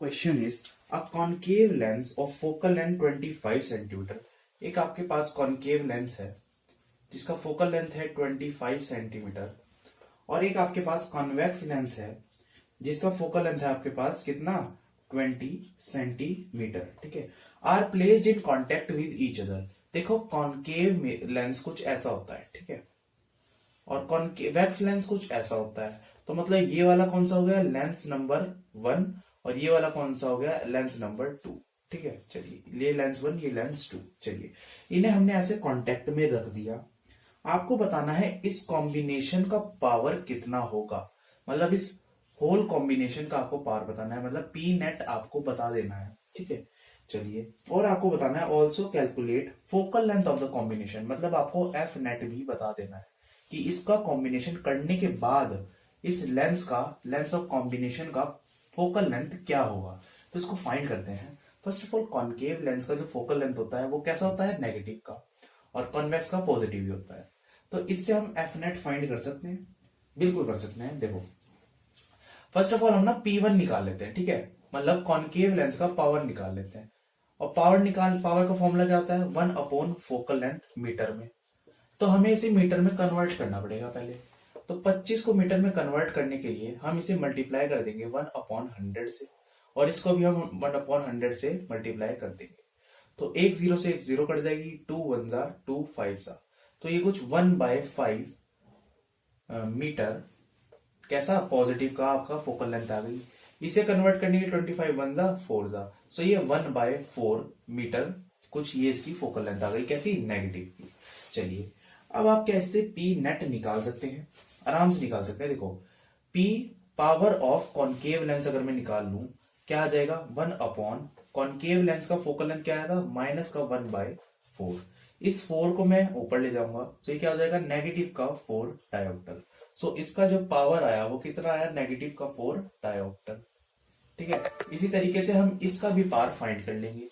Question is a concave lens of focal length 25 centimetre. एक आपके पास concave lens है जिसका फोकल लेंथ है 25 सेंटीमीटर और एक आपके पास कॉन्वेक्स लेंस है जिसका फोकल लेंथ है आपके पास कितना 20 सेंटीमीटर। ठीक है, are placed in contact with each other. देखो कॉनकेव लेंस कुछ ऐसा होता है, ठीक है, और कॉन्वेक्स लेंस कुछ ऐसा होता है। तो मतलब ये वाला कौन सा हो गया लेंस नंबर 1 और ये वाला कौन सा हो गया लेंस नंबर 2। ठीक है, चलिए ये लेंस 1 ये लेंस 2। चलिए इन्हें हमने ऐसे कांटेक्ट में रख दिया। आपको बताना है इस कॉम्बिनेशन का पावर कितना होगा, मतलब इस होल कॉम्बिनेशन का आपको पावर बताना है, मतलब पी नेट आपको बता देना है। ठीक है, चलिए और आपको बताना है also calculate focal length of the combination, मतलब आपको एफ नेट भी बता देना है कि इसका कॉम्बिनेशन करने के बाद इस लेंस ऑफ कॉम्बिनेशन का फोकल लेंथ क्या होगा। तो इसको फाइंड करते हैं। First of all concave lens का जो फोकल लेंथ होता है वो कैसा होता है नेगेटिव का, और कॉन्वेक्स का पॉजिटिव ही होता है। तो इससे हम एफ नेट फाइंड कर सकते हैं, बिल्कुल कर सकते हैं। देखो फर्स्ट ऑफ ऑल हम ना P1 निकाल लेते हैं, ठीक है, मतलब कॉनकेव लेंस का पावर निकाल लेते हैं। और पावर का फॉर्मूला क्या होता है 1 अपॉन फोकल लेंथ मीटर में। तो हमें इसे मीटर में कन्वर्ट करना पड़ेगा पहले। तो 25 को मीटर में कन्वर्ट करने के लिए हम इसे मल्टीप्लाई कर देंगे 1 अपॉन 100 से, और इसको भी हम 1 अपॉन 100 से मल्टीप्लाई कर देंगे। तो एक जीरो से एक जीरो कट जाएगी, 2 1 जा 2 5 जा, तो ये कुछ 1/5 मीटर कैसा पॉजिटिव का आपका फोकल लेंथ आ गई। इसे कन्वर्ट करने के 25 1 जा 4 जा, सो ये 1/4 मीटर कुछ ये इसकी फोकल लेंथ आ गई, कैसी नेगेटिव की। चलिए अब आप कैसे पी नेट निकाल सकते हैं, आराम से निकाल सकते हैं। देखो P power of concave lens अगर मैं निकाल लूं क्या आ जाएगा 1 अपॉन कॉनकेव लेंस का फोकल लेंथ क्या आया था माइनस का 1/4। इस 4 को मैं ऊपर ले जाऊंगा तो ये क्या हो जाएगा नेगेटिव का 4 डायोप्टर। सो इसका जो पावर आया वो कितना आया नेगेटिव का 4 डायोप्टर। ठीक है, इसी तरीके से हम इसका भी पावर फाइंड कर लेंगे।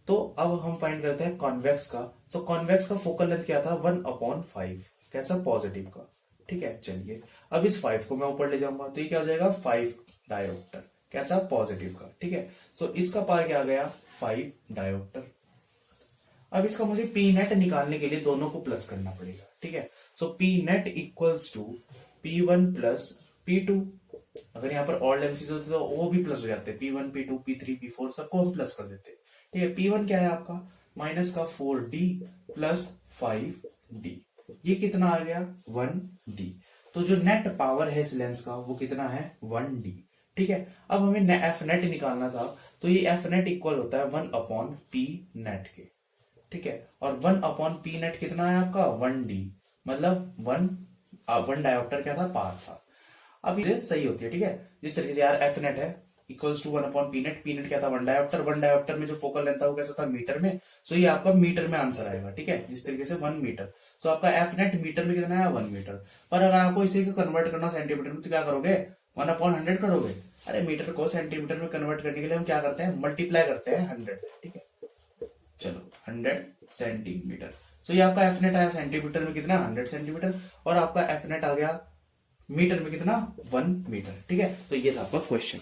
तो अब हम फाइंड करते हैं कॉन्वेक्स का। सो कॉन्वेक्स का फोकल लेंथ क्या था 1 अपॉन 5, कैसा पॉजिटिव का। ठीक है, चलिए अब इस 5 को मैं ऊपर ले जाऊंगा तो ये क्या हो जाएगा 5 डायोप्टर, कैसा पॉजिटिव का। ठीक है, सो इसका पावर क्या आ गया 5 डायोप्टर। अब इसका मुझे पी नेट निकालने के लिए दोनों को प्लस करना पड़ेगा। ठीक है, so P net equals to P1 plus P2। अगर यहाँ पर ऑल लेंसेज होते तो वो भी प्लस हो जाते, P1 P2 P3 P4 सबको हम प्लस कर देते। ठीक है, P1 क्या है आपका माइनस का 4D प्लस 5D, ये कितना आ गया 1D। तो जो नेट पावर है इस लेंस का वो कितना है 1D। ठीक है, अब हमें एफ नेट निकालना था, तो ये एफ नेट इक्वल होता है 1 अपॉन पी नेट के। ठीक है, और 1 अपॉन पी नेट कितना है आपका 1D, मतलब 1 डायोप्टर क्या था पावर था। अब ये सही होती है। ठीक है, जिस तरीके से यार एफ नेट है equals to 1 upon P net क्या था 1 डायोप्टर। 1 डायोप्टर में जो फोकल लेंथ था वो कैसा था मीटर में, सो ये आपका मीटर में आंसर आएगा। ठीक है, जिस तरीके से 1 मीटर, सो आपका एफ नेट मीटर में कितना है 1 मीटर। पर अगर आपको इसे कन्वर्ट करना सेंटीमीटर में तो क्या करोगे 1 अपॉन 100 करोगे। अरे मीटर को सेंटीमीटर में कन्वर्ट करने के लिए हम क्या करते हैं मल्टीप्लाई करते हैं 100 से। ठीक है, चलो 100 सेंटीमीटर। सो ये आपका एफ नेट आया सेंटीमीटर में कितना 100 सेंटीमीटर, और आपका एफ नेट आ गया मीटर में कितना 1 मीटर। ठीक है, तो ये था आपका क्वेश्चन।